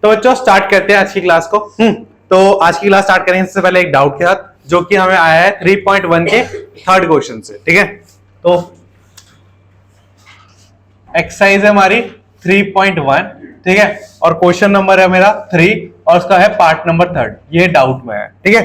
तो बच्चों स्टार्ट करते हैं आज की क्लास को। तो आज की क्लास स्टार्ट करेंगे इससे पहले एक डाउट के साथ, जो कि हमें आया है 3.1 के थर्ड क्वेश्चन से। ठीक है, तो एक्सरसाइज है हमारी 3.1, ठीक है, और क्वेश्चन नंबर है मेरा 3 और उसका है पार्ट नंबर 3। ये डाउट में है। ठीक है,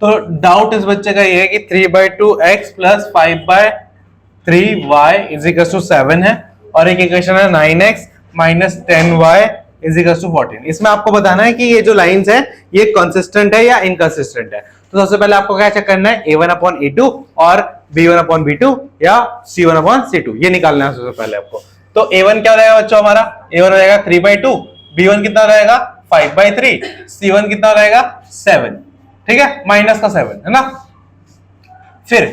तो डाउट इस बच्चे का ये है कि 3/2x plus 5/3y is equal to 7 है, और एक इक्वेशन है 9x minus 10y is equal to 14। इसमें आपको बताना है कि ये जो लाइंस है ये कंसिस्टेंट है या इनकंसिस्टेंट है। तो सबसे पहले आपको क्या चेक करना है, a1/a2 और b1/b2 या c1/c2, ये निकालना है सबसे पहले आपको। तो a1 क्या रहेगा बच्चों हमारा, a1 हो जाएगा 3/2, b1 कितना रहेगा 5/3, c1 कितना रहेगा 7, ठीक है, माइनस का 7 है ना। फिर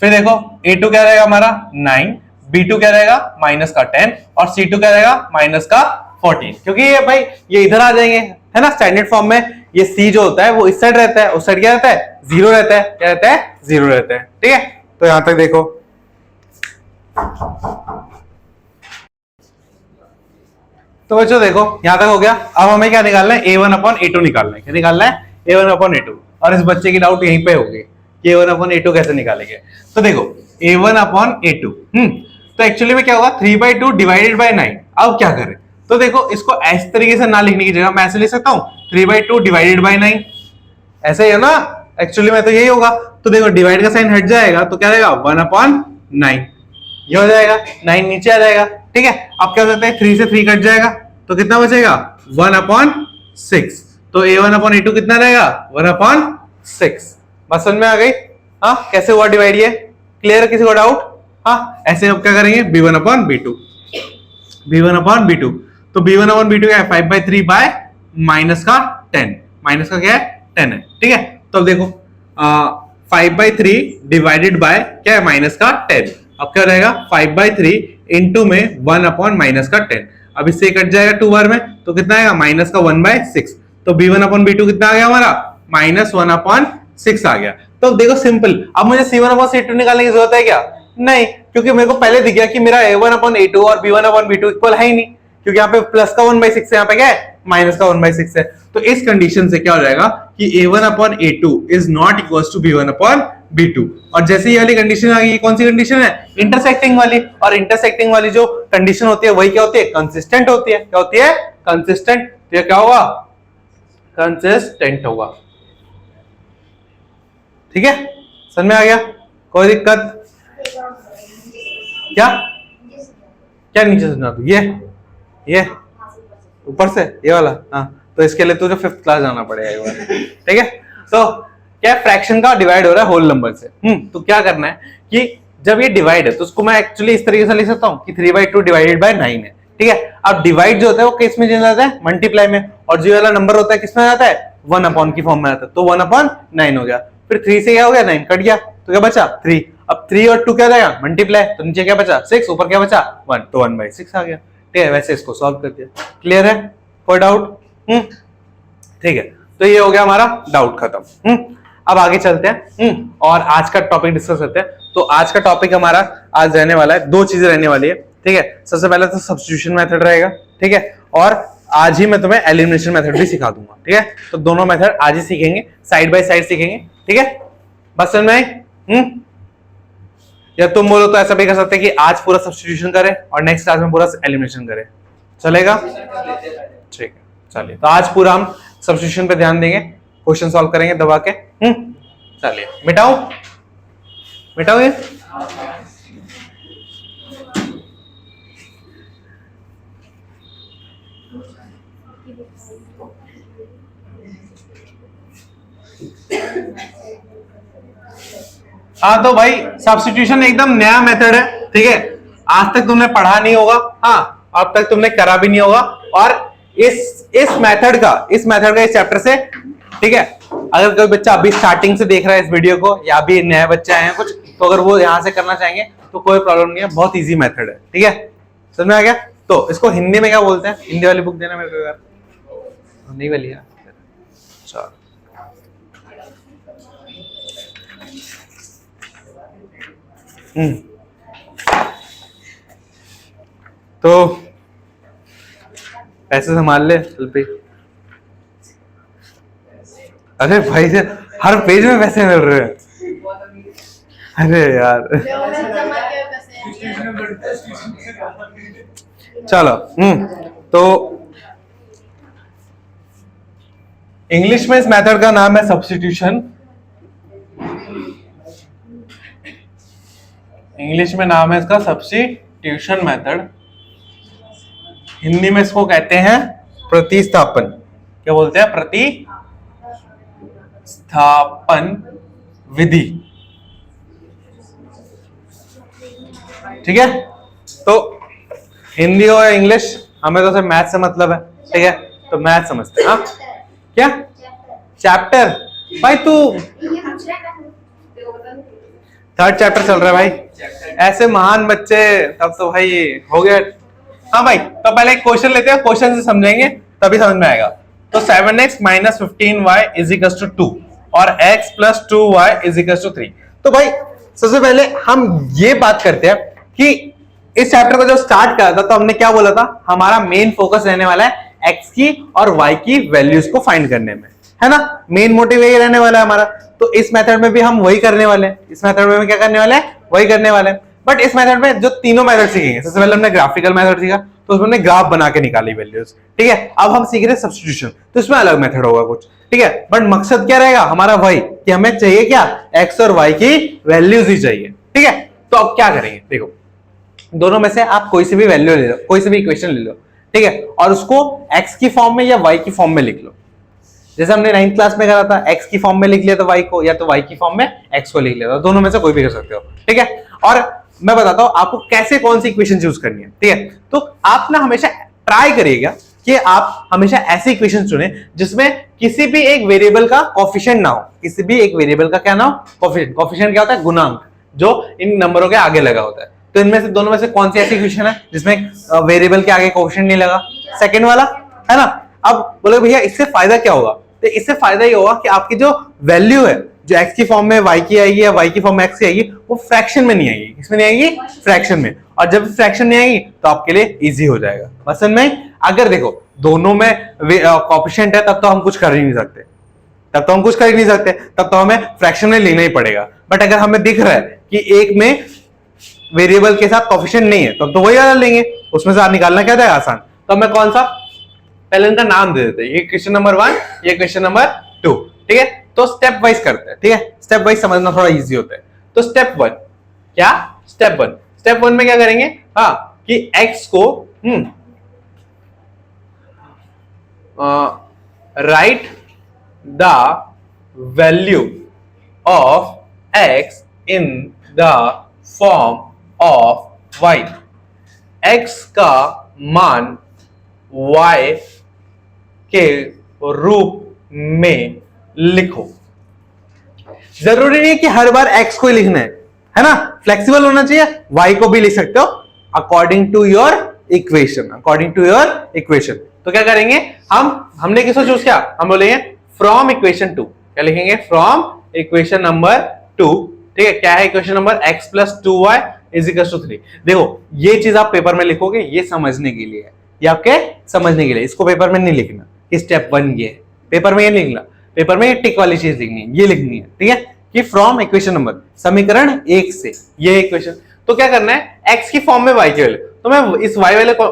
देखो a2 क्या रहेगा हमारा 9, b2 क्या रहेगा माइनस का 10 और c2 क्या रहेगा माइनस का 14, क्योंकि ये भाई ये इधर आ जाएंगे, है ना। स्टैंडर्ड फॉर्म में ये c जो होता है वो इस साइड रहता है, उस साइड क्या रहता है 0 रहता है, क्या रहता है 0 रहता है। ठीक है, तो यहां तक देखो, तो बच्चों देखो यहां तक हो गया। अब हमें क्या निकालना है, a1/a2 निकालना है। क्या निकालना है, a1/a2। और इस बच्चे की डाउट यहीं पे होगी कि a1/a2 कैसे निकालेंगे। तो देखो a1/a2, तो एक्चुअली में क्या होगा 3/2 डिवाइडेड बाय 9। अब क्या करें, तो देखो इसको इस तरीके से ना लिखने की जगह मैं ऐसे लिख सकता हूं 3/2 डिवाइडेड बाय 9, ऐसे ही है ना। एक्चुअली में तो यही होगा। तो देखो डिवाइड का साइन हट जाएगा तो क्या रहेगा 1/9, ये हो जाएगा, 9 नीचे आ जाएगा। ठीक है, अब क्या करते हैं 3 से 3 कट जाएगा तो कितना बचेगा 1/6। तो a1/a2 कितना रहेगा 1/6। बात समझ में आ गई। हाँ, कैसे हुआ डिवाइड, ये क्लियर है, किसी को डाउट। हाँ, ऐसे अब क्या करेंगे b1/b2, b1/b2। तो b1/b2 क्या है 5/3 बाय माइनस का 10, माइनस का क्या है 10 है। ठीक है, तो अब देखो 5/3 डिवाइडेड बाय क्या है माइनस का 10। अब क्या रहेगा 5/3 इंटू में 1/माइनस का 10। अब इससे कट जाएगा 2 बार में तो कितना आएगा माइनस का 1/6। तो b1/b2 कितना आ गया हमारा माइनस 1/6 आ गया। तो अब देखो सिंपल, अब मुझे c1/c2 निकालने की जरूरत है क्या, नहीं, क्योंकि मेरे को पहले दिख गया कि मेरा a1/a2 और b1/b2 इक्वल है ही नहीं, क्योंकि यहाँ पे प्लस का 1/6 है, यहाँ पे क्या है माइनस का 1/6 है। तो इस कंडीशन से क्या हो जाएगा कि a1/a2 is not equal to b1/b2। और जैसे ही वाली कंडीशन आ गई, कौन सी कंडीशन है इंटरसेक्टिंग वाली, और इंटरसेक्टिंग वाली जो कंडीशन होती है वही क्या होती है कंसिस्टेंट होती है। क्या होती है कंसिस्टेंट। तो ये क्या होगा कंसिस्टेंट होगा। ठीक है, समझ में आ गया, कोई दिक्कत क्या, क्या नीचे सुना तू, ये ऊपर से ये वाला। हाँ, तो इसके लिए तुझे 5th क्लास जाना पड़ेगा एक बार। ठीक है, तो क्या फ्रैक्शन का डिवाइड हो रहा है होल नंबर से। तो क्या करना है कि जब ये डिवाइड है तो उसको मैं एक्चुअली इस तरीके से लिख सकता हूं कि 3/2 डिवाइडेड बाय 9 है। ठीक है, अब डिवाइड जो होता है वो किस में चेंज जाता है मल्टीप्लाई में, और जो वाला नंबर होता है किसमें जाता है 1/, की फॉर्म में आता है। तो 1/9 हो गया। फिर 3 से क्या हो गया 9 कट गया तो क्या बचा 3। अब 3 और 2 क्या जाएगा मल्टीप्लाई, तो नीचे क्या बचा 6, ऊपर क्या बचा 1, तो 1/6 आ गया। ठीक है, वैसे इसको सॉल्व कर दिया। क्लियर है, कोई डाउट। ठीक है, तो ये हो गया हमारा डाउट खत्म। अब आगे चलते हैं और आज का टॉपिक डिस्कस करते हैं। तो आज का टॉपिक हमारा आज रहने वाला है, 2 चीजें रहने वाली है। ठीक है, सबसे पहले तो सब्स्टिट्यूशन मेथड रहेगा। ठीक है, और आज ही मैं तुम्हें एलिमिनेशन मेथड भी सिखा दूंगा। ठीक है, तो दोनों मेथड आज ही सीखेंगे, साइड बाय साइड सीखेंगे। ठीक है, बस समझ में आई। या तुम बोलो तो ऐसा भी कर सकते हैं कि आज पूरा सब्स्टिट्यूशन करें और नेक्स्ट क्लास में पूरा एलिमिनेशन करें, चलेगा। ठीक है, चलिए, तो आज पूरा हम सब्स्टिट्यूशन पे ध्यान देंगे, क्वेश्चन सॉल्व करेंगे दबा के। चलिए मिटाओ ये। हाँ, तो भाई सब्स्टिट्यूशन एकदम नया मेथड है। ठीक है, आज तक तुमने पढ़ा नहीं होगा, हाँ अब तक तुमने करा भी नहीं होगा। और इस मेथड का इस चैप्टर से, ठीक है, अगर कोई बच्चा अभी स्टार्टिंग से देख रहा है इस वीडियो को, या अभी नए बच्चे आए हैं कुछ, तो अगर वो यहाँ से करना चाहेंगे तो कोई प्रॉब्लम नहीं है, बहुत इजी मेथड है। ठीक है, समझ में आ गया। तो इसको हिंदी में क्या बोलते हैं, हिंदी वाली बुक देना मेरे को यार, हिंदी वाली है। चलो, तो पैसे संभाल ले चल पे। अरे भाई से हर पेज में पैसे मिल रहे हैं। अरे यार चलो तो इंग्लिश में इस मेथड का नाम है सब्स्टिट्यूशन। इंग्लिश में नाम है इसका सब्स्टिट्यूशन मेथड। हिंदी में इसको कहते हैं प्रतिस्थापन। क्या बोलते हैं? प्रतिस्थापन विधि। ठीक है, तो हिंदी और इंग्लिश हमें तो सिर्फ मैथ से मतलब है। ठीक है, तो मैथ समझते हैं। हाँ क्या चैप्टर? भाई तू थर्ड चैप्टर चल रहा है भाई, ऐसे महान बच्चे तब तो भाई हो गया। हाँ भाई, तो पहले एक क्वेश्चन लेते हैं, क्वेश्चन से समझेंगे तभी समझ में आएगा। तो 7x minus 15y is equal to 2 और x plus 2y is equal to 3। तो भाई सबसे पहले हम ये बात करते हैं कि इस चैप्टर को जब स्टार्ट करा था तो हमने क्या बोला था, हमारा मेन फोकस रहने वाला है x की और y की वैल्यूज को फाइंड करने में, है ना। मेन मोटिव यही रहने वाला है हमारा। तो इस मेथड में भी हम वही करने वाले हैं। इस मेथड में क्या करने वाले हैं? वही करने वाले हैं। बट इस मेथड में जो तीनों मेथड सीखेंगे, सबसे पहले हमने ग्राफिकल मेथड सीखा, तो उसमें हमने ग्राफ बना के निकाली वैल्यूज। ठीक है, अब हम सीख रहे हैं सब्स्टिट्यूशन, तो इसमें अलग मेथड होगा कुछ। ठीक है, बट मकसद क्या रहेगा हमारा? वही कि हमें चाहिए क्या? x और y की वैल्यूज ही चाहिए। ठीक है, तो अब क्या करेंगे? देखो, दोनों में से आप कोई सी भी वैल्यू ले लो, कोई सी भी इक्वेशन ले लो। ठीक है, और उसको x की फॉर्म में या y की फॉर्म में लिख लो। जैसे हमने 9th क्लास में करा था, x की फॉर्म में लिख लिया तो y को, या तो y की फॉर्म में x को लिख लिया। दोनों में से कोई भी कर सकते हो। ठीक है, और मैं बताता हूं आपको कैसे कौन सी इक्वेशन चूज करनी है। ठीक है, तो आप ना हमेशा ट्राई करिएगा कि आप हमेशा ऐसी इक्वेशन चुने जिसमें किसी भी एक वेरिएबल का कोएफिशिएंट ना हो। किसी भी एक वेरिएबल का क्या ना हो? कोएफिशिएंट। कोएफिशिएंट क्या होता है? गुणांक, जो इन नंबरों के आगे लगा होता है। तो इनमें से दोनों में से कौन सी ऐसी इक्वेशन है जिसमें वेरिएबल के आगे कोएफिशिएंट नहीं लगा? सेकंड वाला, है ना। अब बोले भैया इससे फायदा क्या होगा? तो इससे फायदा ये होगा कि आपकी जो वैल्यू है, जो x की फॉर्म में y की आएगी या y की फॉर्म में x की आएगी, वो फ्रैक्शन में नहीं आएगी। किसमें नहीं आएगी? फ्रैक्शन में। और जब फ्रैक्शन नहीं आएगी तो आपके लिए इजी हो जाएगा। मसलन में अगर देखो दोनों में कोएफिशिएंट है तब तो हम कुछ कर ही नहीं सकते, तब तो हमें फ्रैक्शन में लेना ही पड़ेगा। बट अगर हमें दिख रहा है कि एक में वेरिएबल के साथ कोएफिशिएंट नहीं है, तब तो वही वाला लेंगे, उसमें से निकालना क्या जाएगा? आसान। तो हमें कौन सा, पहले इनका नाम दे देते हैं, ये क्वेश्चन नंबर 1, ये क्वेश्चन नंबर 2। ठीक है, तो स्टेप वाइज करते हैं। ठीक है, स्टेप वाइज समझना थोड़ा इजी होता है। तो स्टेप 1 क्या? स्टेप 1 में क्या करेंगे? हाँ, कि x को right the value of x in the form of y। x का मान y के रूप में लिखो। जरूरी नहीं कि हर बार x को ही लिखना है ना। फ्लेक्सिबल होना चाहिए, y को भी लिख सकते हो अकॉर्डिंग टू योर इक्वेशन। तो क्या करेंगे हमने किसको चूज किया? हम बोलेंगे फ्रॉम इक्वेशन 2। क्या लिखेंगे? From equation number 2। ठीक है, क्या है equation number? x plus 2y is equal to 3। देखो ये चीज आप पेपर में लिखोगे, ये समझने के लिए है, ये आपके समझने के लिए। इसको पेपर में नहीं लिखना कि स्टेप 1 ये है, पेपर में ये नहीं लिखना। पेपर में ये टिक वाली चीज लिखनी है, ये लिखनी है। ठीक है, कि फ्रॉम इक्वेशन नंबर, समीकरण 1 से ये इक्वेशन। तो क्या करना है? x की फॉर्म में y की वैल्यू, तो मैं इस y वाले को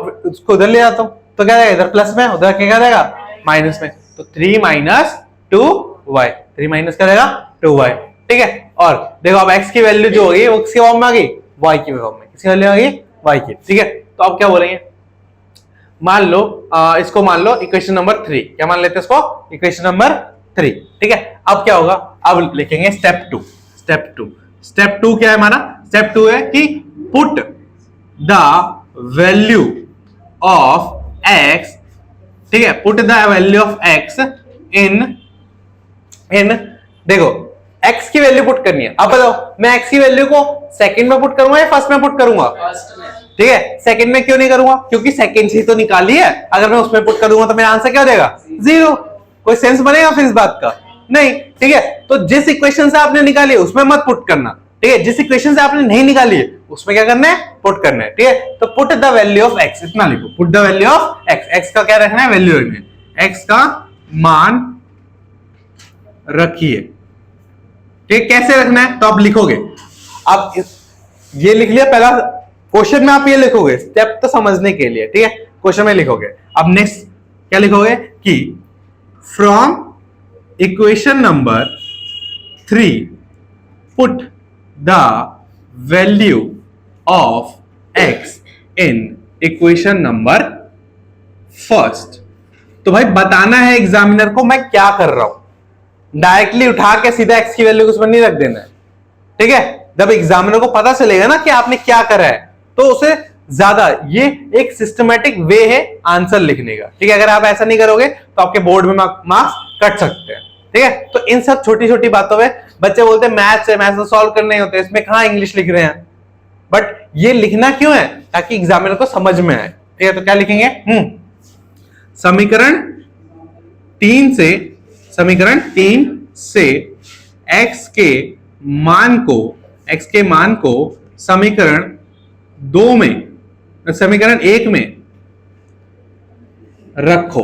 उधर ले जाता हूं, तो क्या जाएगा? इधर प्लस में, उधर क्या जाएगा? माइनस में। तो 3 माइनस 2y, 3 माइनस क्या जाएगा? 2y। ठीक है, और देखो अब x की वैल्यू जो होगी वो किसके फॉर्म में आ गई? y की फॉर्म में। किसकी वैल्यू आ गई? y की। ठीक है, तो अब क्या बोलेंगे? मान लो इसको मान लो इक्वेशन नंबर 3। क्या मान लेते हैं इसको? Equation number 3। ठीक है, अब क्या होगा? अब लिखेंगे स्टेप 2। स्टेप 2 क्या है हमारा? स्टेप 2 है कि put the value of x। ठीक है, put the value of x इन देखो x की वैल्यू पुट करनी है। अब बताओ मैं x की वैल्यू को सेकंड में पुट करूंगा या फर्स्ट में पुट करूंगा? ठीक है, सेकंड में क्यों नहीं करूंगा? क्योंकि सेकंड से ही तो निकाली है। अगर मैं उसमें पुट करूंगा तो मेरा आंसर क्या हो जाएगा? 0। कोई सेंस बनेगा फिर इस बात का? नहीं। ठीक है, तो जिस इक्वेशन से आपने निकाली उसमें मत पुट करना, ठीक है, जिस इक्वेशन से आपने नहीं निकाली है उसमें क्या करना है, पुट करना है। ठीक है, तो put the value of x, इतना लिखो, put the value of x. X का क्या रखना है, वैल्यू रखना है, एक्स का मान रखिए। ठीक, कैसे रखना है, तो आप लिखोगे, आप ये लिख लिया पहला, क्वेश्चन में आप ये लिखोगे, स्टेप तो समझने के लिए। ठीक है, क्वेश्चन में लिखोगे। अब नेक्स्ट क्या लिखोगे कि from equation number 3 put the value of x in equation number first. तो भाई बताना है एग्जामिनर को मैं क्या कर रहा हूं, डायरेक्टली उठा के सीधा एक्स की वैल्यू उसमें नहीं रख देना है। ठीक है, जब एग्जामिनर को पता चलेगा ना कि आपने क्या करा है, तो उसे ज्यादा, ये एक सिस्टमैटिक वे है आंसर लिखने का। ठीक है, अगर आप ऐसा नहीं करोगे तो आपके बोर्ड में मार्क्स कट सकते हैं। ठीक है, तो इन सब छोटी छोटी बातों में बच्चे बोलते हैं मैथ्स है, मैथ्स तो सॉल्व करने होते, इसमें कहां इंग्लिश लिख रहे हैं। बट ये लिखना क्यों है, ताकि एग्जामिनर को समझ में आए। ठीक है, तो क्या लिखेंगे, समीकरण 3 से x के मान को समीकरण 2 में, समीकरण 1 में रखो।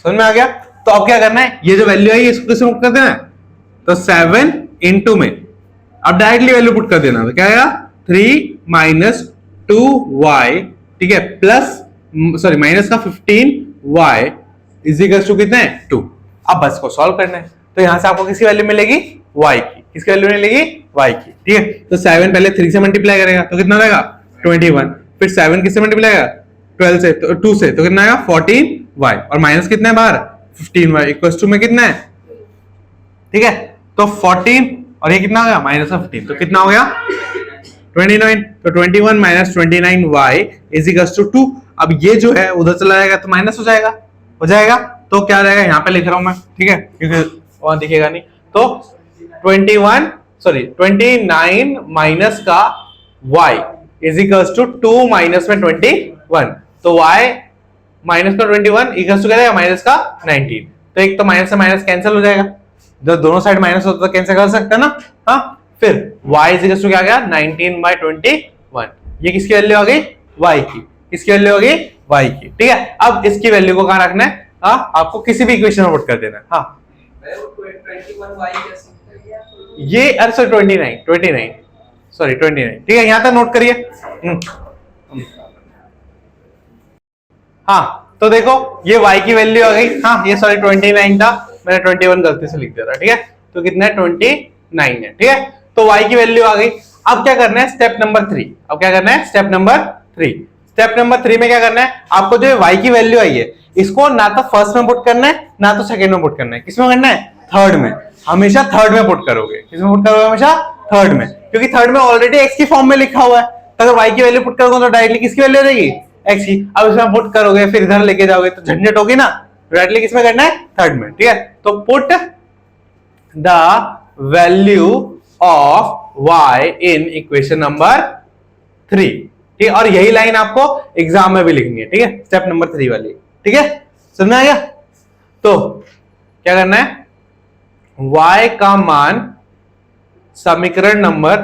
समझ में आ गया। तो अब क्या करना है, ये जो वैल्यू आई इसको किसमें पुट कर देना है, तो 7 इंटू में अब डायरेक्टली वैल्यू पुट कर देना। तो क्या आएगा, 3 - 2y, ठीक है, माइनस का 15y इज इक्वल टू कितना है, 2। अब बस को सॉल्व करना है। तो यहां से आपको किसकी वैल्यू मिलेगी, y की। किसकी वैल्यू मिलेगी, y की। ठीक है, तो 7 पहले 3 से मल्टीप्लाई करेगा तो कितना रहेगा, 21। फिर 7 किससे मल्टीप्लाई करेगा, 12 से, तो 2 से, तो कितना आएगा 14y, और माइनस कितना है बाहर, 15y इक्वल टू में कितना है, ठीक है, तो 14 और ये कितना हो गया, माइनस 15, तो कितना हो गया 29। तो 21 - 29y इज इक्वल टू 2। अब ये जो है उधर चला जाएगा तो माइनस हो जाएगा। तो क्या रहेगा, यहां पे लिख रहा हूं मैं, ठीक है, क्योंकि वहां दिखेगा नहीं। तो 29 माइनस का y is equal to 2 minus में 21। तो y माइनस का 21 इक्वल टू क्या रहेगा, माइनस का 19। तो एक तो माइनस से माइनस कैंसिल हो जाएगा, जब दोनों साइड माइनस होता तो कैंसिल कर सकते हैं ना। हाँ, फिर y इज इक्वल टू क्या गया, 19/21। ये किसकी वैल्यू आ गई, y की। किसकी वैल्यू आ गई, y की। ठीक है, अब इसकी वैल्यू को कहां रखना है, हाँ, आपको किसी भी इक्वेशन में पुट कर देना है। हाँ, 21y कैसे, ये अरे सॉरी 29 सॉरी 29। ठीक है, यहां तक नोट करिए। हाँ, तो देखो ये y की वैल्यू आ गई। हाँ, ये सॉरी 29 था, मैंने 21 गलती से लिख दिया था। ठीक है, तो कितना है, 29 है। ठीक है, तो y की वैल्यू आ गई। अब क्या करना है, स्टेप नंबर 3। अब क्या करना है, स्टेप नंबर 3। स्टेप नंबर 3 में क्या करना है, आपको जो y की वैल्यू आई है इसको ना तो फर्स्ट में पुट करना है ना तो सेकंड में पुट करना है। किसमें करना है, थर्ड में। हमेशा थर्ड में पुट करोगे। किसमें पुट करोगे, हमेशा थर्ड में, क्योंकि थर्ड में ऑलरेडी x की फॉर्म में लिखा हुआ है। तो अगर y की वैल्यू पुट करोगे तो डायरेक्टली किसकी वैल्यू रहेगी, x की। अब इसमें पुट करोगे फिर इधर लेके जाओगे तो झंझट होगी ना, डायरेक्टली किसमें करना है, थर्ड में। ठीक है, तो put the value of y in equation number 3। ठीक है, और यही लाइन आपको एग्जाम में भी लिखनी है। ठीक है, स्टेप नंबर 3 वाली। ठीक है, समझ में आ गया। तो क्या करना है, y का मान समीकरण नंबर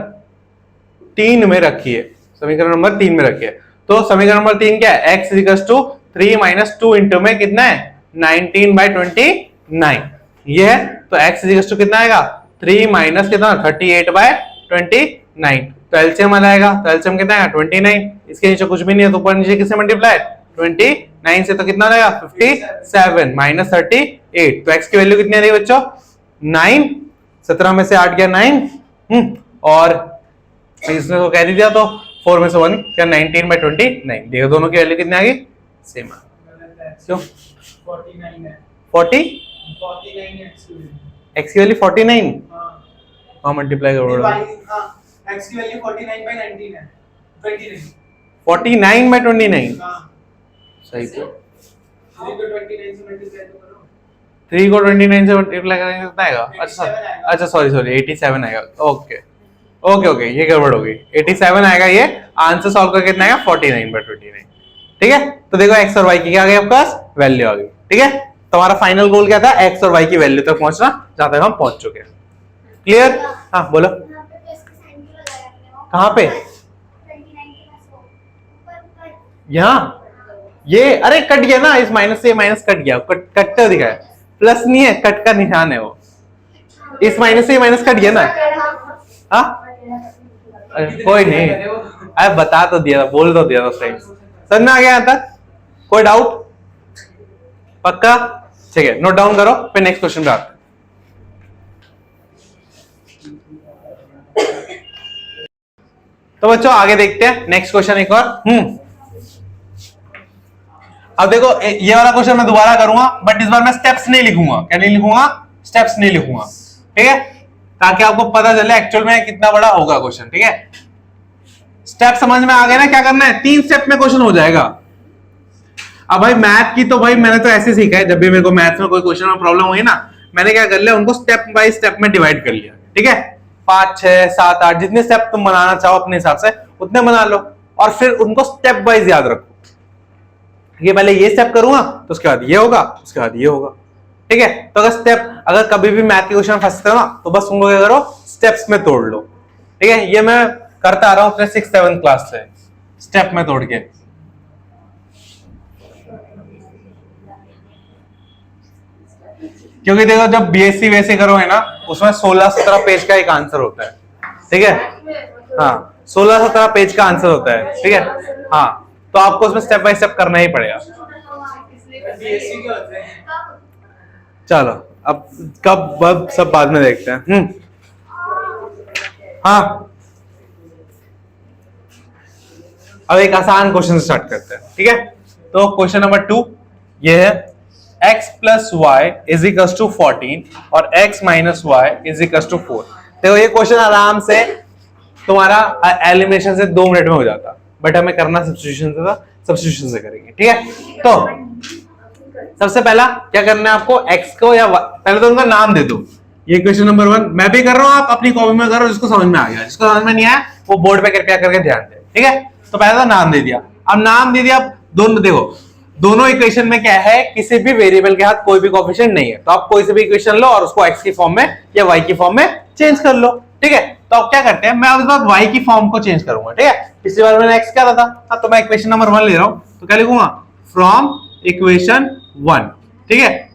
3 में रखिए। समीकरण नंबर 3 में रखिए। तो समीकरण नंबर 3 क्या है, x इक्वल्स टू 3 - 2 इंटू में कितना है, 19/29 ये है। तो x इक्वल्स टू कितना आएगा, 3 माइनस कितना, 38/29। तो एलसीएम आ जाएगा, तो एलसीएम कितना है, 29। इसके नीचे कुछ भी नहीं है तो ऊपर नीचे किससे मल्टीप्लाई, 29 से, तो कितना रहेगा 57 - 38। तो x की वैल्यू कितनी आ रही है बच्चों, 9। 17 में से 8 गया 9, और इसने तो कह दिया, तो 4 में से 1 क्या, 19/29। देखो दोनों की वैल्यू कितनी आ गई, सेम आ। क्यों 49 है, 49 x की वैल्यू 49। हाँ, मल्टीप्लाई करो, x की वैल्यू 49/19 है, 29 49/29। सही तो 3 को 29 से मल्टीप्लाई तो करो, 3 को 29 से मल्टीप्लाई करेंगे कितना आएगा, अच्छा सॉरी 87 आएगा। ओके, ये गड़बड़ हो गई, 87 आएगा। ये आंसर सॉल्व करके कितना आएगा, 49/29। ठीक है, तो देखो x और y की क्या आ गई, आपके पास वैल्यू आ गई। ठीक है, तुम्हारा फाइनल गोल क्या था, x और y की वैल्यू तक पहुंचना, जहां तक हम पहुंच चुके हैं। क्लियर, हाँ बोलो। कहाँ पे? यहाँ ये, अरे कट गया ना, इस माइनस से माइनस कट गया, कटता दिखा है, प्लस नहीं है, कट का निशान है वो, इस माइनस से माइनस कट गया ना। हाँ कोई नहीं, अरे बता तो दिया था, बोल तो दिया था उस टाइम। समझ में आ गया यहाँ तक? कोई डाउट? पक्का? ठीक है, नोट डाउन करो, फिर नेक्स्ट क्वेश्चन पे आते हैं। तो बच्चों आगे देखते हैं नेक्स्ट क्वेश्चन एक और। अब देखो ये वाला क्वेश्चन मैं दोबारा करूंगा, बट इस बार मैं स्टेप्स नहीं लिखूंगा। क्या नहीं लिखूंगा? स्टेप्स नहीं लिखूंगा, ठीक है, ताकि आपको पता चले एक्चुअल में कितना बड़ा होगा क्वेश्चन। ठीक है, स्टेप समझ में आ गया ना? क्या करना है, 3 स्टेप में क्वेश्चन हो जाएगा। अब भाई मैथ की तो भाई मैंने तो ऐसे सीखा है, जब भी मेरे को मैथ में कोई क्वेश्चन में प्रॉब्लम हुई ना, मैंने क्या कर लिया, उनको स्टेप बाय स्टेप में डिवाइड कर लिया। ठीक है, 5, 6, 7, 8 जितने स्टेप तुम बनाना चाहो अपने हिसाब से उतने बना लो, और फिर उनको स्टेप वाइज याद रखो। ये पहले ये स्टेप करूंगा तो उसके बाद ये होगा, उसके बाद ये होगा। ठीक है, तो अगर स्टेप, अगर कभी भी मैथ के क्वेश्चन फंसते हो ना, तो बस उनको क्या करो, स्टेप्स में तोड़ लो। ठीक है, ये मैं करता आ रहा हूं अपने 6th 7th क्लास से, स्टेप में तोड़ के। क्योंकि देखो जब बीएससी वैसे करोगे ना, उसमें 16-17 पेज का एक आंसर होता है। ठीक है, हाँ 16-17 पेज का आंसर होता है। ठीक है, हाँ तो आपको उसमें स्टेप बाय स्टेप करना ही पड़ेगा। चलो अब कब सब बाद में देखते हैं। हाँ अब एक आसान क्वेश्चन से स्टार्ट करते हैं। ठीक है, तो क्वेश्चन नंबर 2 ये है, x plus y is equal to 14 और x minus y is equal to 4। देखो ये क्वेश्चन आराम से तुम्हारा एलिमिनेशन से 2 मिनट में हो जाता, बट हमें करना सब्स्टिट्यूशन से था, सब्स्टिट्यूशन से करेंगे। ठीक है, तो सबसे पहला क्या करना है आपको, x को या पहले तो उनका नाम दे दो। ये क्वेश्चन नंबर 1 मैं भी कर रहा हूं, आप अपनी कॉपी में करो, जिसको समझ में आ गया। जिसको समझ में नहीं आया वो बोर्ड पे कृपया करके ध्यान दे। ठीक है, तो पहले तो नाम दे दिया। अब नाम दे दिया, दोनों देखो दोनों इक्वेशन में क्या है, किसी भी वेरिएबल के साथ कोई भी कोएफिशिएंट नहीं है, तो आप कोई से भी इक्वेशन लो और उसको x की फॉर्म में या y की फॉर्म में चेंज कर लो। ठीक है, तो अब क्या करते हैं, मैं अब इस बार y की फॉर्म को चेंज करूंगा। ठीक है, पिछली बार मैंने x क्या था, हाँ तो मैं इक्वेशन नंबर 1 ले रहा हूं, तो क्या लिखूंगा, फ्रॉम इक्वेशन 1। ठीक है,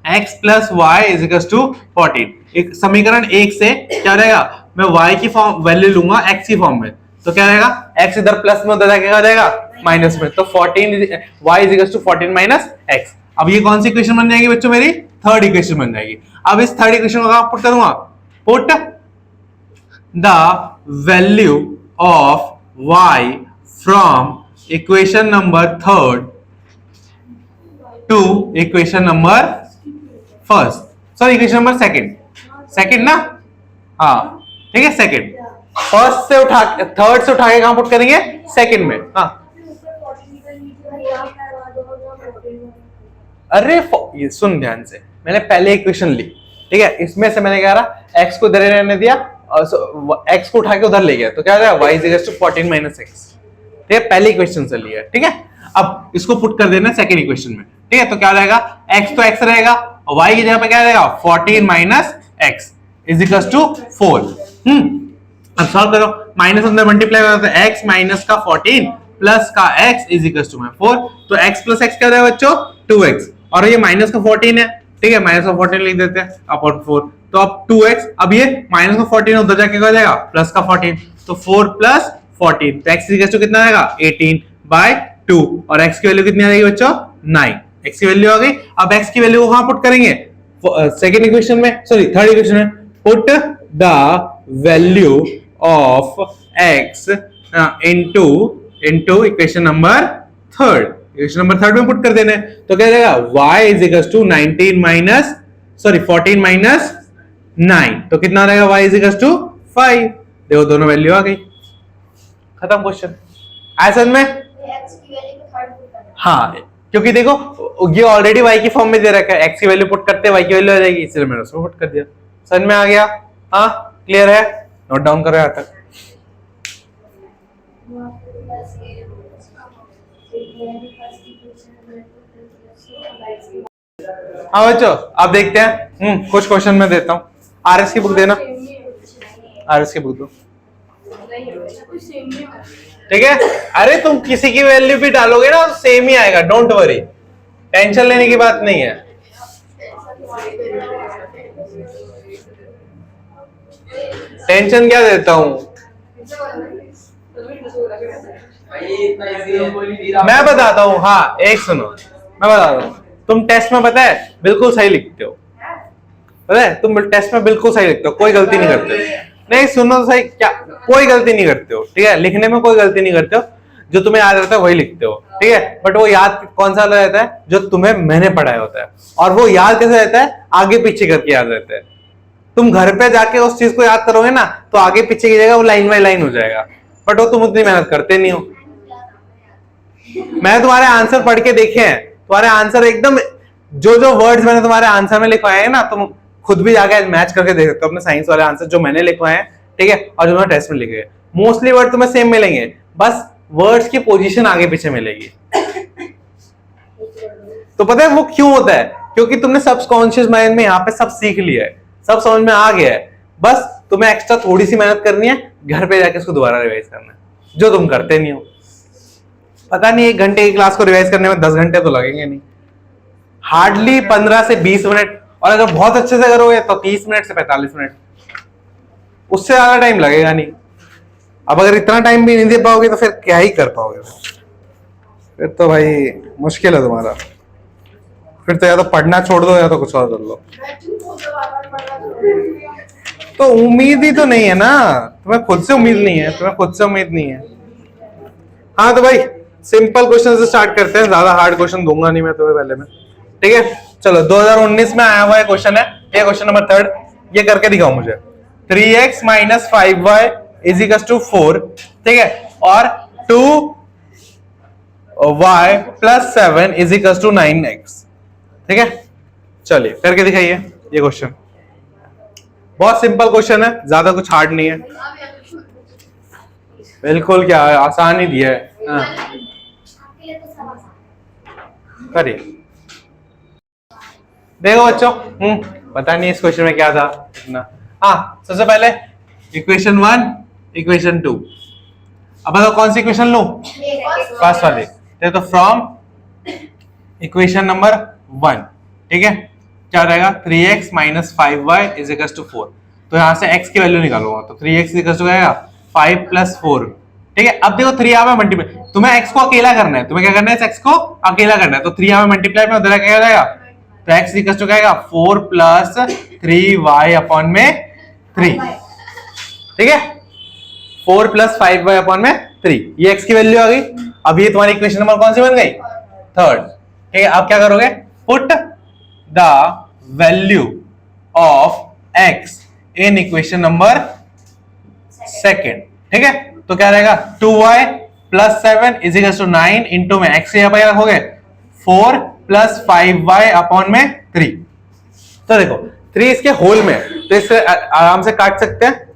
x plus y is equal to 14। एक समीकरण 1 से क्या रहेगा, मैं y की फॉर्म वैल्यू लूंगा x की फॉर्म में, तो क्या रहेगा, x इधर प्लस में, उधर क्या जाएगा माइनस में, तो 14 y is equal to 14 minus x। अब ये कौन सी इक्वेशन बन जाएगी बच्चों, मेरी थर्ड इक्वेशन बन जाएगी। अब इस थर्ड इक्वेशन को पुट करूंगा, put the value of y from equation number 3 to equation number 1, sorry equation number 2 ना, हाँ ठीक है, सेकंड। फर्स्ट से उठा, थर्ड से उठा के कहां पुट करेंगे, सेकंड में। हाँ अरे ये सुन ध्यान से, मैंने पहले इक्वेशन ली। ठीक है, इसमें से मैंने क्या रहा, x को इधर रहने दिया और x को उठा के उधर ले गया, तो क्या हो जाएगा, y is equal to 14 minus x। ठीक है, पहली इक्वेशन से लिया। ठीक है, अब इसको पुट कर देना सेकंड इक्वेशन में। ठीक है, तो क्या रहेगा, x तो x रहेगा और y की जगह पे क्या रहेगा, 14 minus x is equal to 4। अब सॉल्व करो, माइनस अंदर मल्टीप्लाई करो, तो x माइनस का 14 प्लस का x इज इक्वल टू 4, तो x प्लस x क्या हो जाएगा बच्चों, 2x, और ये माइनस का 14 है। ठीक है, माइनस का 14 लिख देते हैं अपॉन 4, तो अब 2x, अब ये माइनस का 14 उधर जाके क्या हो जाएगा, प्लस का 14, तो 4 प्लस 14, तो x इज इक्वल टू कितना आएगा, 18/2, और x की वैल्यू कितनी आ जाएगी बच्चों, 9। x की वैल्यू आ गई। अब x की वैल्यू को कहां पुट करेंगे, सेकंड इक्वेशन में, सॉरी थर्ड इक्वेशन में, put the value of x into equation number 3, equation number 3 में पुट कर देना है, तो क्या रहेगा, y is equal to 14 minus 9, तो कितना रहेगा, y इज इक्वल टू 5। देखो दोनों वैल्यू आ गई, खत्म क्वेश्चन। ऐसा में हाँ, क्योंकि देखो ये ऑलरेडी y की फॉर्म में दे रखा है, x की वैल्यू पुट करते y की वैल्यू आ जाएगी, इसलिए मैंने उसको पुट कर दिया। समझ में आ गया? हाँ क्लियर है, नोट डाउन करो यहाँ तक। हाँ बच्चों आप देखते हैं, कुछ क्वेश्चन में देता हूँ, आरएस की बुक देना, आरएस की बुक दो। ठीक है, अरे तुम किसी की वैल्यू भी डालोगे ना सेम ही आएगा, डोंट वरी, टेंशन लेने की बात नहीं है। टेंशन क्या देता हूं मैं बताता हूँ। हाँ एक सुनो, मैं बताता हूँ, तुम टेस्ट में पता है बिल्कुल सही लिखते हो, पता है तुम टेस्ट में बिल्कुल सही लिखते हो, कोई गलती नहीं करते हो। नहीं सुनो तो सही, क्या कोई गलती नहीं करते हो, ठीक है, लिखने में कोई गलती नहीं करते हो, जो तुम्हें याद रहता है वही लिखते हो, ठीक है। बट वो याद कौन सा रहता है, जो तुम्हें मैंने पढ़ाया होता है, और वो याद कैसे रहता है, आगे पीछे करके याद रहता है। तुम घर पे जाके उस चीज को याद करोगे ना तो आगे पीछे की जगह वो लाइन बाय लाइन हो जाएगा, बट वो तुम उतनी मेहनत करते नहीं हो। मैंने तुम्हारे आंसर पढ़ के देखे हैं, तुम्हारे आंसर एकदम, जो जो वर्ड्स मैंने तुम्हारे आंसर में लिखवाए हैं ना, तुम खुद भी जाके मैच करके देख सकते हो अपने साइंस वाले आंसर जो मैंने लिखवाए हैं, ठीक है, और जो मैंने टेस्ट में लिखे हैं। मोस्टली वर्ड तुम्हें सेम मिलेंगे, बस वर्ड्स की पोजीशन आगे पीछे मिलेगी। तो पता है वो क्यों होता है, क्योंकि तुमने सबकॉन्शियस माइंड में यहाँ पे सब सीख लिया है, सब समझ में आ गया है, बस तुम्हें एक्स्ट्रा थोड़ी सी मेहनत करनी है, घर पे जाके उसको दोबारा रिवाइज करना है, जो तुम करते नहीं हो। पता नहीं 1 घंटे की क्लास को रिवाइज करने में 10 घंटे तो लगेंगे नहीं, हार्डली 15 से 20 मिनट, और अगर बहुत अच्छे से करोगे तो 30 मिनट से 45 मिनट, उससे ज्यादा टाइम लगेगा नहीं। अब अगर इतना टाइम भी नहीं दे पाओगे तो फिर क्या ही कर पाओगे, फिर तो भाई मुश्किल है तुम्हारा, फिर तो या तो पढ़ना छोड़ दो या तो कुछ और कर लो। तो उम्मीद ही तो नहीं है ना, तुम्हें खुद से उम्मीद नहीं है, तुम्हें खुद से उम्मीद नहीं है। हाँ तो भाई सिंपल क्वेश्चन से स्टार्ट करते हैं, ज्यादा हार्ड क्वेश्चन दूंगा नहीं मैं तुम्हें पहले में, ठीक है। चलो 2019 में आया हुआ है क्वेश्चन है, ये क्वेश्चन नंबर 3, ये करके दिखाओ मुझे। 3x - 5y = 4, ठीक है, और 2y + 7 = 9x, ठीक है। चलिए करके दिखाइए ये क्वेश्चन, बहुत सिंपल क्वेश्चन है, ज्यादा कुछ हार्ड नहीं है, बिल्कुल क्या आसान ही दिया है। हाँ करिए, देखो बच्चों, पता नहीं इस क्वेश्चन में क्या था इतना। हाँ सबसे पहले इक्वेशन 1, इक्वेशन 2, अब बताओ कौन सी इक्वेशन लूं, फर्स्ट वाली। तो फ्रॉम इक्वेशन नंबर 1, ठीक है, क्या रहेगा, 3x - 5y = 4, तो यहां से x की वैल्यू निकालूंगा, तो 3x = 5 + 4, ठीक है। अब देखो 3 में मल्टीप्लाई, तुम्हें x को अकेला करना है, तुम्हें क्या करना है, x को अकेला करना है, तो 3 में मल्टीप्लाई में उधर क्या हो जाएगा, तो x = 4 + 3y/3, ठीक है, 4 + 5y/3, ये x की वैल्यू आ गई। अब ये तुम्हारी इक्वेशन नंबर कौन सी बन गई, 3rd, ठीक है। अब क्या करोगे, put the value of x in equation number 2nd, ठीक है, तो क्या रहेगा, 2y + 7 = 9, इंटू में x यहाँ पर रखोगे 4 + 5y/3, तो देखो 3 इसके होल में, तो इससे आराम से काट सकते हैं,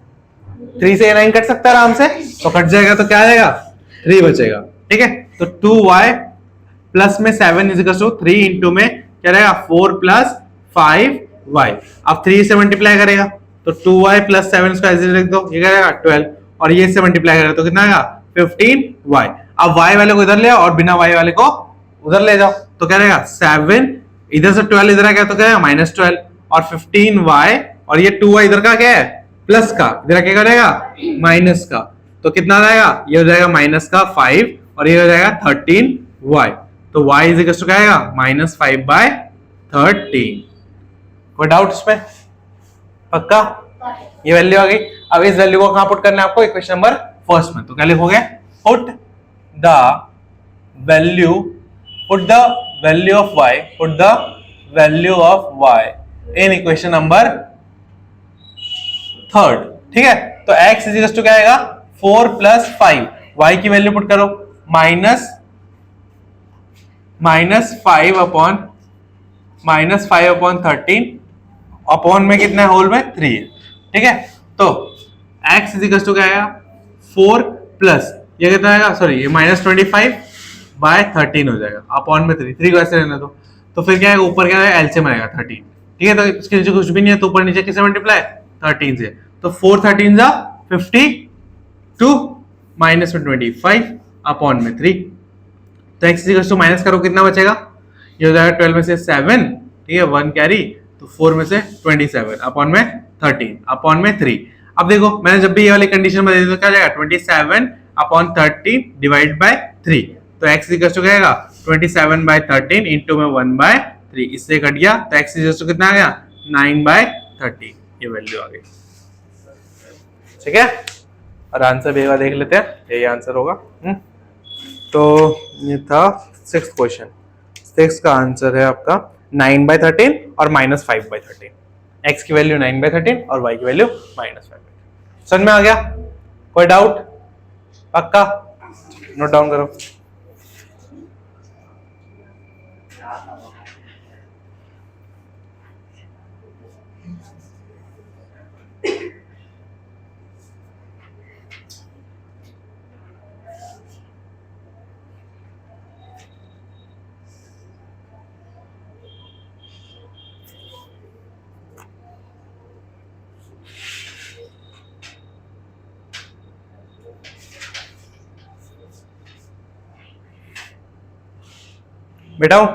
3 से 9 कट सकता है आराम से, तो कट जाएगा, तो क्या आ जाएगा, 3 बचेगा, ठीक है। तो 2y प्लस में 7 = 3, इंटू में क्या रहेगा, 4 + 5y, अब 3 से मल्टीप्लाई करेगा तो 2y + 7 इसको ऐसे लिख दो, ये क्या रहेगा 12, और ये से मल्टीप्लाई करेगा तो कितना आएगा 15y। अब y वाले को इधर ले आओ और बिना y वाले को उधर ले जाओ, तो क्या रहेगा 7, इधर से 12 इधर आ गया तो क्या है -12, और 15y, और ये 2y इधर का क्या है, प्लस का, इधर क्या करेगा माइनस का, तो कितना आएगा, ये हो जाएगा -5, और ये हो जाएगा 13y, तो y = क्या आएगा, -5/13। कोई डाउट इसमें, पक्का, ये वैल्यू आ गई। अब इस वैल्यू को कहां पुट करना है आपको, इक्वेशन नंबर 1 में, तो क्या लिखोगे, put the value of y in equation number 3rd, ठीक है। तो x = क्या आएगा, 4 + 5, y की वैल्यू पुट करो, -5/13, अपॉन में कितना है, होल में 3 है, ठीक है। तो x = क्या आएगा, 4 प्लस ये कितना आएगा, सॉरी ये -25/13 हो जाएगा, अपॉन में 3 को ऐसे रहने दो, तो फिर क्या है, ऊपर क्या है, एलसीएम आएगा 13, ठीक है। तो इसके नीचे कुछ भी नहीं है, तो ऊपर नीचे किससे मल्टीप्लाई, 13 से, तो 4 13 जा 50, 2 माइनस में 25 अपॉन में 3। तो x इक्वल टू माइनस करो कितना बचेगा, ये हो जाएगा 12 में से 7, ठीक है 1 कैरी, तो 4 में से 27 अपॉन में 13 अपॉन में 3। अब देखो मैंने जब भी ये वाली कंडीशन बता दी तो क्या जाएगा 27 अपॉन 13 डिवाइड बाय 3। तो x इक्वल टू क्या आएगा 27 बाय 13 इंटू में 1 बाय 3, इससे कट गया तो x इक्वल टू कितना आ गया 9 बाय 30, ये वैल्यू आ गई। ठीक है, और आंसर भी देख लेते हैं, यही आंसर होगा। तो ये था 6th क्वेश्चन। 6 का आंसर है आपका 9 बाय 13 और माइनस 5 बाय 13। x की वैल्यू 9 बाय 13 और y की वैल्यू माइनस 5 बाय। समझ में आ गया? कोई डाउट? पक्का? नोट डाउन करो। बेटाओ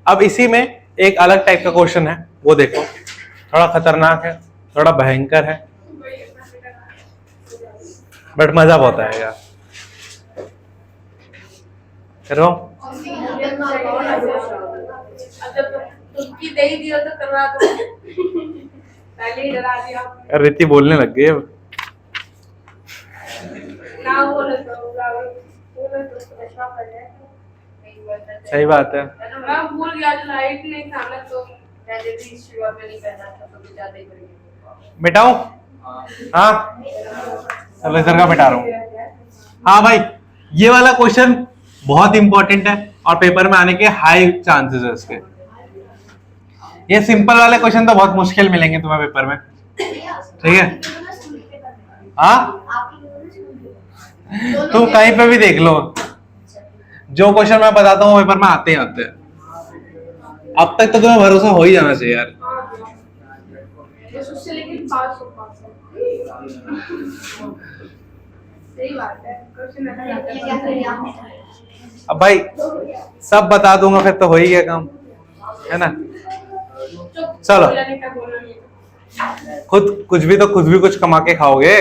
अब इसी में एक अलग टाइप का क्वेश्चन है, वो देखो, थोड़ा खतरनाक है, थोड़ा भयंकर है, बट मजा बहुत आएगा। करो रिति बोलने लग गई अब। सही बात है। भूल गया, लाइट नहीं था ना, तो पहले भी शिवा में नहीं पहना था, तो भी ज्यादा ही पड़ गया। बेटाओ हाँ चलो इधर का बैठा रहा हूँ। हाँ भाई, ये वाला क्वेश्चन बहुत इंपॉर्टेंट है और पेपर में आने के हाई चांसेस है इसके। ये सिंपल वाले क्वेश्चन तो बहुत मुश्किल मिलेंगे तुम्हें पेपर में, ठीक है? हाँ तुम कहीं पे भी देख लो, जो क्वेश्चन मैं बताता हूँ पेपर में आते ही आते हैं। अब तक तो तुम्हें भरोसा हो ही जाना चाहिए यार। लेकिन पास हो सही बात है। अब भाई सब बता दूंगा फिर तो हो ही गया काम, है ना? चलो खुद कुछ भी तो खुद भी कुछ कमा के खाओगे,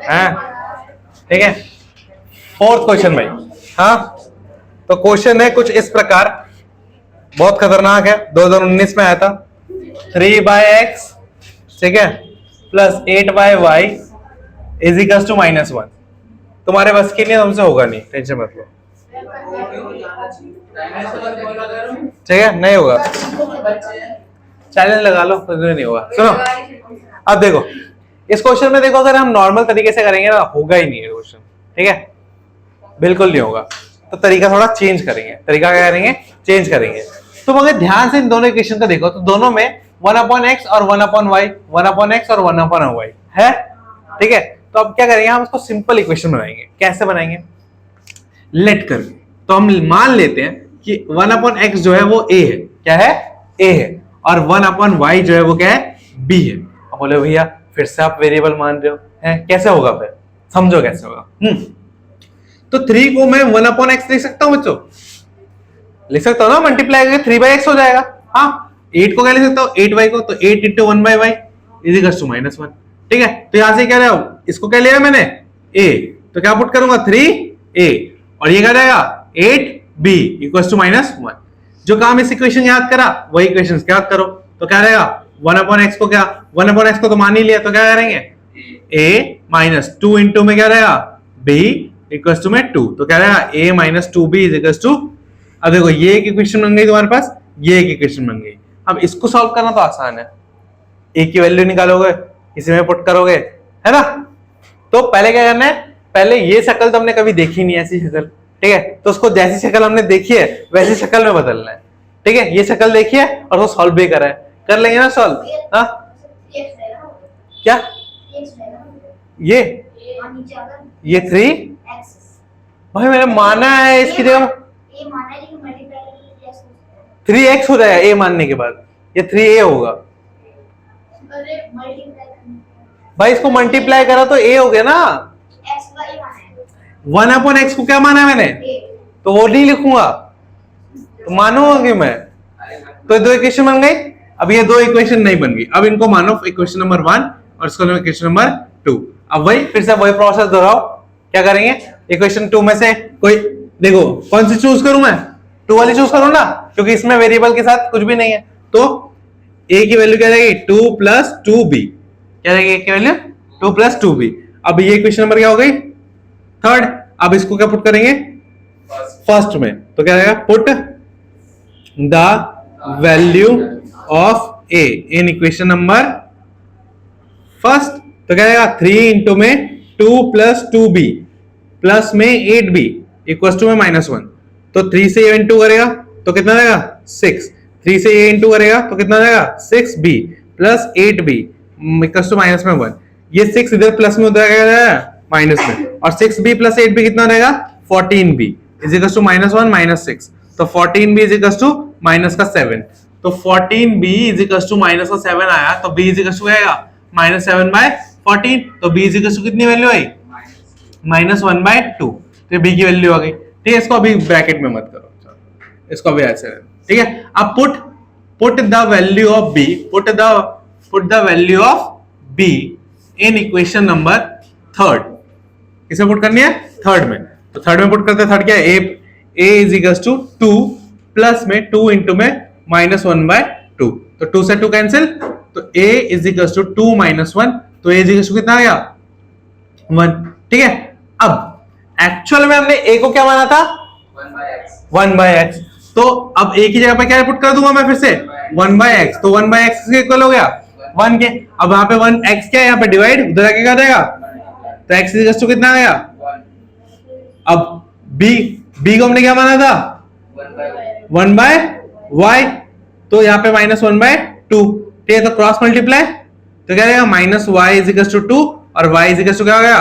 हैं? ठीक है, 4th क्वेश्चन भाई। हाँ तो क्वेश्चन है कुछ इस प्रकार, बहुत खतरनाक है, 2019 में आया था। 3/x, ठीक है, plus 8/y is equal to -1। तुम्हारे बस की नहीं, तुमसे होगा नहीं, टेंशन मत लो, ठीक है? नहीं होगा, चैलेंज लगा लो, कुछ नहीं होगा। सुनो अब देखो इस क्वेश्चन में, देखो अगर हम नॉर्मल तरीके से करेंगे ना, होगा ही नहीं ये क्वेश्चन, ठीक है? बिल्कुल नहीं होगा। तो तरीका थोड़ा चेंज करेंगे। तरीका क्या करेंगे? चेंज करेंगे। तुम अगर ध्यान से इन दोनों इक्वेशन को देखो तो दोनों में 1/x और 1/y, 1/x और 1/y है, ठीक है? तो अब क्या करेंगे, हम इसको सिंपल इक्वेशन बनाएंगे। कैसे बनाएंगे? लेट कर, तो हम मान लेते हैं कि 1/x जो है वो a है, क्या है? a है, और 1/y जो है वो क्या है? b है। अब बोले भैया फिर से आप वेरिएबल मान रहे हो, है? कैसे होगा? फिर समझो कैसे होगा। तो 3 को मैं 1/x लिख सकता हूं बच्चों, लिख सकता हूं ना, मल्टीप्लाई करके 3/x हो जाएगा। हाँ 8 को क्या लिख सकता हूं? 8y को, तो 8 × 1/y इज इक्वल टू -1, ठीक है? तो यहां से क्या रहा हूं, इसको क्या लिया मैंने? a, तो क्या पुट करूंगा? 3a, और ये क्या रहेगा? 8b equal to -1। जो काम इस इक्वेशन याद करा वही इक्वेशन याद करो, तो क्या रहेगा? 1/x को, क्या 1/x को तो मान ही लिया, तो क्या करेंगे? a माइनस 2 इंटू में क्या रहेगा? b इक्वल टू में 2, तो क्या रहेगा? a minus 2b is equal to. अब देखो ये एक इक्वेशन बन गई तुम्हारे पास, ये एक इक्वेशन बन गई। अब इसको सॉल्व करना तो आसान है, a की वैल्यू निकालोगे, इसी में पुट करोगे, है ना? तो पहले क्या करना है, पहले ये शक्ल तो हमने कभी देखी नहीं, ऐसी शक्ल, ठीक है? तो उसको जैसी शक्ल हमने देखी है वैसी शक्ल में बदलना है, ठीक है? ये शक्ल देखी है और वो सॉल्व भी करा है, कर लेंगे ना सॉल्व? हाँ क्या ये 3 भाई मैंने माना है, इसकी जगह 3x हो जाएगा a मानने के बाद, ये 3a होगा। भाई इसको मल्टीप्लाई करा तो ए हो गया ना। x y 1 है 1/x को क्या माना है मैंने, a तो वो नहीं लिखूंगा, तो मानूंगा कि मैं, तो दो इक्वेशन बन गई। अब ये दो इक्वेशन नहीं बन गई, अब इनको मानो इक्वेशन नंबर 1 और इसको इक्वेशन नंबर 2। अब वही फिर से वही प्रोसेस दोहराओ। क्या करेंगे, इक्वेशन 2 में से कोई, देखो कौन सी चूज करूं मैं, 2 वाली चूज करूं ना, क्योंकि इसमें वेरिएबल के साथ कुछ भी नहीं है। तो a की वैल्यू क्या रहेगी 2 + 2b, क्या रहेगी a की वैल्यू 2 + 2b। अब ये इक्वेशन नंबर क्या हो गई, थर्ड। अब इसको क्या पुट करेंगे फर्स्ट में, तो क्या रहेगा put the value of a in equation number first, तो क्या रहेगा 3 * में 2 + 2b प्लस में 8b इक्वल टू में -1। तो 3 से a इंटू करेगा तो कितना रहेगा 6, 3 से a इंटू करेगा तो कितना रहेगा 6b plus 8b equal to -1। ये 6 इधर प्लस में उधर क्या रहेगा माइनस में, और 6b प्लस 8b कितना रहेगा 14b इज इक्वल टू -1 -6। तो 14b इज इक्वल टू -7। तो 14b इज इक्वल टू -7 आया, तो b इज इक्वल टू क्या आएगा -7/14। तो b इज इक्वल टू कितनी वैल्यू आई -1/2। तो b की वैल्यू आ गई। ठीक है, इसको अभी ब्रैकेट में मत करो, इसको अभी ऐसे, ठीक है। अब put the value of b, put the value of b in equation number third. किसे पुट करनी है थर्ड में, तो थर्ड में पुट करते हैं। थर्ड क्या है a is equal to 2 plus में 2 इंटू में -1/2। तो 2 से 2 कैंसिल, तो a इज इक्वल टू 2 - 1, तो a इज इक्वल टू कितना आ गया 1। ठीक है, अब एक्चुअल में हमने a को क्या माना था 1/x, तो अब a की जगह पे क्या पुट कर दूंगा मैं फिर से 1/x, तो 1/x किसके इक्वल हो गया 1 के। अब यहाँ पे 1x क्या है, यहाँ पे डिवाइड, उधर आके क्या देगा, तो x इज इक्वल टू कितना आ गया। अब b को हमने क्या माना था 1/y, तो यहाँ पे -1/2। ठीक है, तो क्रॉस मल्टीप्लाई, तो क्या रहेगा -y इज इक्वल टू 2 और y इज इक्वल टू क्या हो गया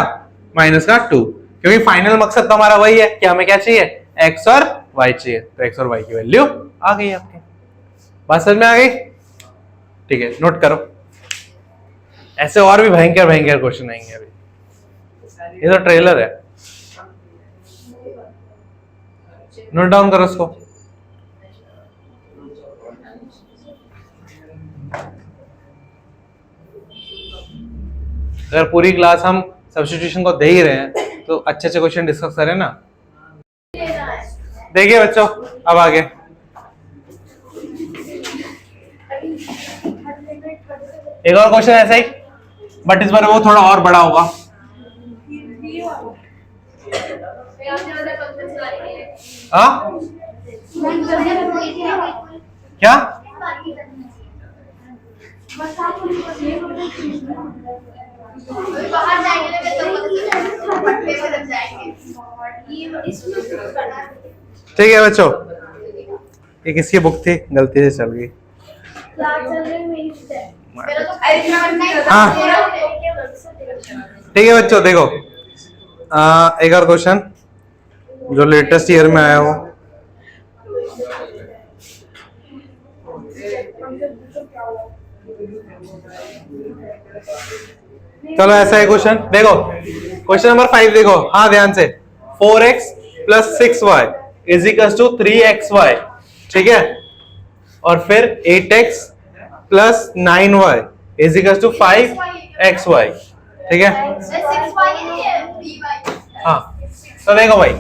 -2, क्योंकि फाइनल मकसद तो हमारा वही है कि हमें क्या चाहिए x और y चाहिए। तो x और y की वैल्यू आ गई आपके, बात समझ में आ गई। ठीक है, नोट करो, ऐसे और भी भयंकर भयंकर क्वेश्चन आएंगे अभी, ये तो ट्रेलर है, नोट डाउन करो इसको। अगर पूरी क्लास हम सब्स्टिट्यूशन को दे ही रहे हैं तो अच्छे अच्छे क्वेश्चन डिस्कस करें ना। देखिए बच्चों, अब आगे एक और क्वेश्चन ऐसा ही, बट इस बार वो थोड़ा और बड़ा होगा। हाँ क्या, बाहर जाएंगे तो पट्टे में लग जाएंगे। ठीक है बच्चों, ये किसकी बुक थी, गलती से चल गई। हाँ ठीक है बच्चों, देखो एक और क्वेश्चन जो लेटेस्ट ईयर में आया हो। चलो ऐसा है क्वेश्चन, देखो क्वेश्चन नंबर 5 देखो, हाँ ध्यान से। 4x + 6y is equal to 3xy, ठीक है, और फिर 8x + 9y is equal to 5xy, ठीक है। हाँ तो देखो भाई,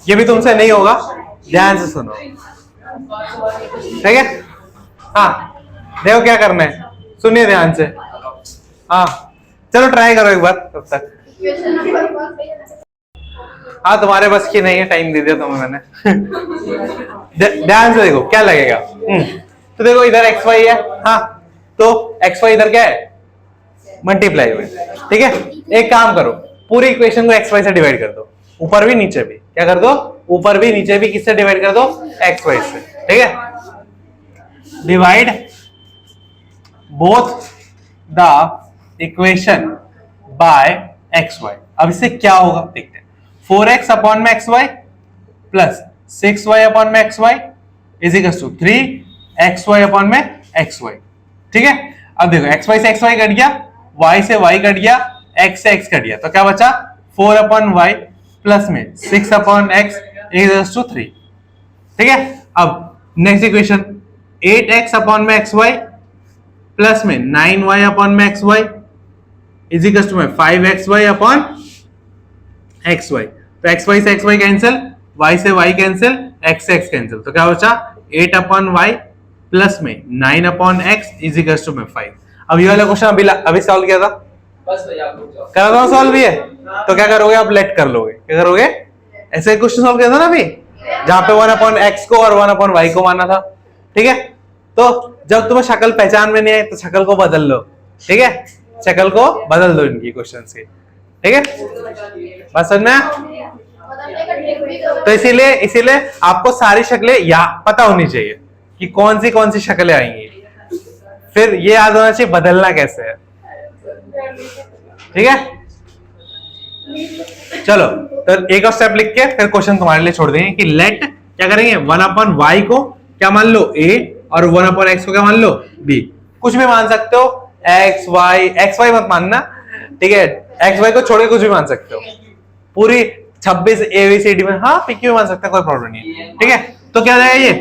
ये भी तुमसे नहीं होगा, ध्यान से सुनो, ठीक है। हाँ देखो क्या करना है, सुनिए ध्यान से। हाँ चलो ट्राई करो एक बार तब तक। हाँ तुम्हारे बस की नहीं है, टाइम दे दिया तुम्हें मैंने। ध्यान से देखो क्या लगेगा। तो देखो इधर xy है, हाँ तो xy इधर क्या है मल्टीप्लाई हुए, ठीक है। एक काम करो, पूरी इक्वेशन को xy से डिवाइड कर दो, ऊपर भी नीचे भी। क्या कर दो, ऊपर भी नीचे भी किससे डिवाइड कर दो xy से, ठीक है। Divide both the equation by xy। अब इससे क्या होगा देखते हैं। 4x अपॉन में xy प्लस 6y अपॉन में xy is equal to 3xy upon में xy, ठीक है। अब देखो xy से xy कट गया y से y कट गया, x से x कट गया, तो क्या बचा 4/y प्लस में 6/x इक्वल्स टू 3। ठीक है, अब नेक्स्ट इक्वेशन 8x अपॉन में xy प्लस में 9y अपॉन में xy इज इक्वल्स टू में 5xy अपॉन xy। तो xy से xy कैंसिल, y से y कैंसिल, x से x कैंसिल, तो क्या बचा 8/y प्लस में 9/x इज इक्वल्स टू में 5। अब ये वाला क्वेश्चन अभी सॉल्व किया था, बस भैया आप रुक जाओ। करा था सॉल्व भी है, तो क्या करोगे आप लेट कर लोगे, क्या करोगे ऐसे क्वेश्चन सॉल्व किया था ना अभी, जहां पे 1/x को और 1/y को माना था। ठीक है, तो जब तुम्हें शक्ल पहचान में नहीं आए तो शक्ल को बदल लो। ठीक है, शक्ल को बदल दो इनकी क्वेश्चन से। ठीक है, बस समझ में आया? बदलने का ट्रिक भी तो तो इसीलिए आपको सारी शक्लें या पता होनी चाहिए कि कौन सी शक्लें आएंगी, फिर ये याद होना चाहिए बदलना कैसे है। ठीक है, चलो तो एक और स्टेप लिख के फिर क्वेश्चन तुम्हारे लिए छोड़ देंगे कि लेट क्या करेंगे 1/y को क्या मान लो a और 1/x को क्या मान लो b। कुछ भी मान सकते हो, xy मत मानना। ठीक है, xy को छोड़ के कुछ भी मान सकते हो, पूरी 26 ABCD में हाँ PQ में मान सकते हैं, कोई प्रॉब्लम नहीं है। ठीक है, तो क्या जाएगा ये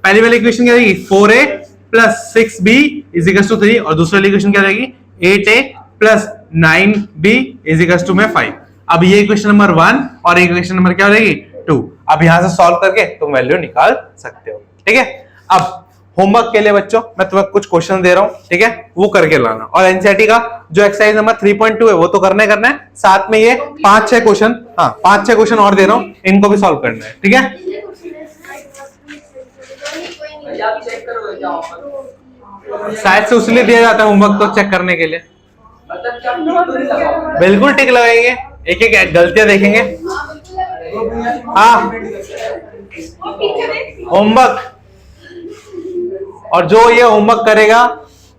पहली वाली इक्वेशन क्या रहेगी 4a plus 6b is equal to 3 और दूसरी वाली इक्वेशन क्या रहेगी 8a plus 9b is equal to में 5। अब ये इक्वेशन नंबर 1 और इक्वेशन नंबर क्या हो जाएगी 2। अब यहां से सॉल्व करके तुम वैल्यू निकाल सकते हो। ठीक है, अब होमवर्क के लिए बच्चों मैं तुम्हें कुछ क्वेश्चन दे रहा हूं, ठीक है, वो करके लाना, और एनसीईआरटी का जो एक्सरसाइज नंबर 3.2 है वो तो करना है, साथ में ये 5-6 क्वेश्चन, हाँ 5-6 क्वेश्चन और दे रहा हूं, इनको भी सॉल्व करना है। ठीक है, भैया आप चेक करोगे क्या होगा? शायद से उसलिए दिया जाता है होमवर्क तो चेक करने के लिए। मतलब क्या ठीक तो नहीं लगा? बिल्कुल टिक लगाएंगे, एक एक गलतियां देखेंगे। हाँ होमवर्क, और जो ये होमवर्क करेगा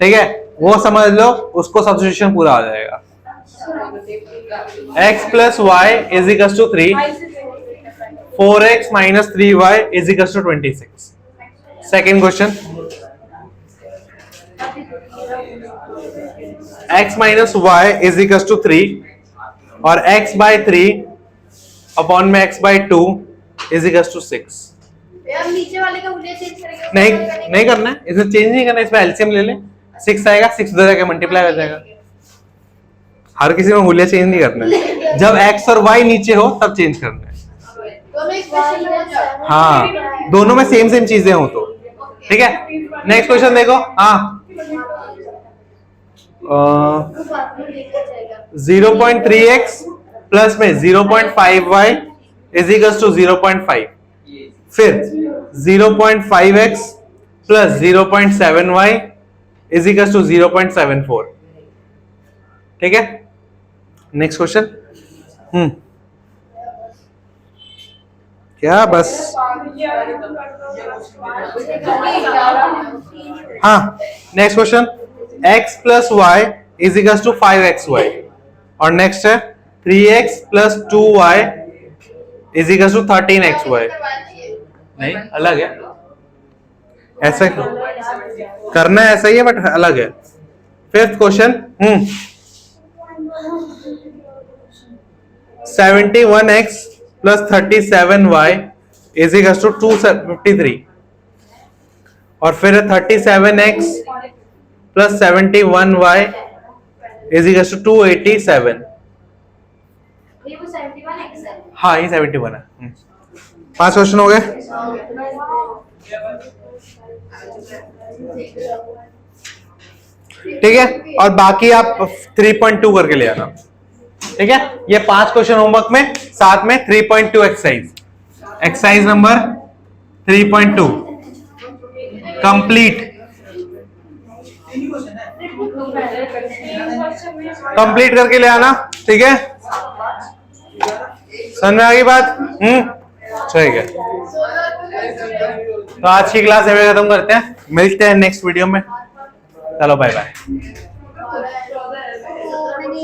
ठीक है वो समझ लो उसको सब्स्टिट्यूशन पूरा आ जाएगा। x plus y is equal to 3, 4x minus 3y is equal to 26। Second question x minus y is equal to 3 और x बाय 3 अपॉन में x by 2 is equal to 6। यार नीचे वाले का मुझे चेंज करेंगे, नहीं करना है, इसे चेंज नहीं करना, इसमें एलसीएम ले ले, 6 आएगा, 6 उधर जाके मल्टीप्लाई हो जाएगा। हर किसी में मूल्य चेंज नहीं करना है, जब x और y नीचे हो तब चेंज करना है। दोनों इक्वेशन हो जाए। हाँ दोनों में सेम चीजें हो तो ठीक है। नेक्स्ट क्वेश्चन देखो, हाँ 0.3x प्लस में 0.5y इज इक्वल टू 0.5, फिर 0.5x plus 0.7y is equal to 0.74। ठीक है, नेक्स्ट क्वेश्चन। क्या बस हाँ next question x plus y is equal to 5xy और नेक्स्ट है 3x plus 2y is equal to 13xy। नहीं अलग है, ऐसा करना है, ऐसा ही है बट अलग है। Fifth question 71x plus 37y is equal to 253 और फिर 37x plus 71y is equal to 287। ये वो 71x है। हाँ ये 71 है। 5 क्वेश्चन हो गए। ठीक है, और बाकी आप 3.2 करके ले आना। ठीक है, ये 5 क्वेश्चन होमवर्क में, साथ में 3.2 एक्सरसाइज नंबर 3.2 कंप्लीट करके ले आना। ठीक है, समझ में आ गई बात? ठीक है, तो आज की क्लास खत्म करते हैं, मिलते हैं नेक्स्ट वीडियो में। चलो बाय बाय।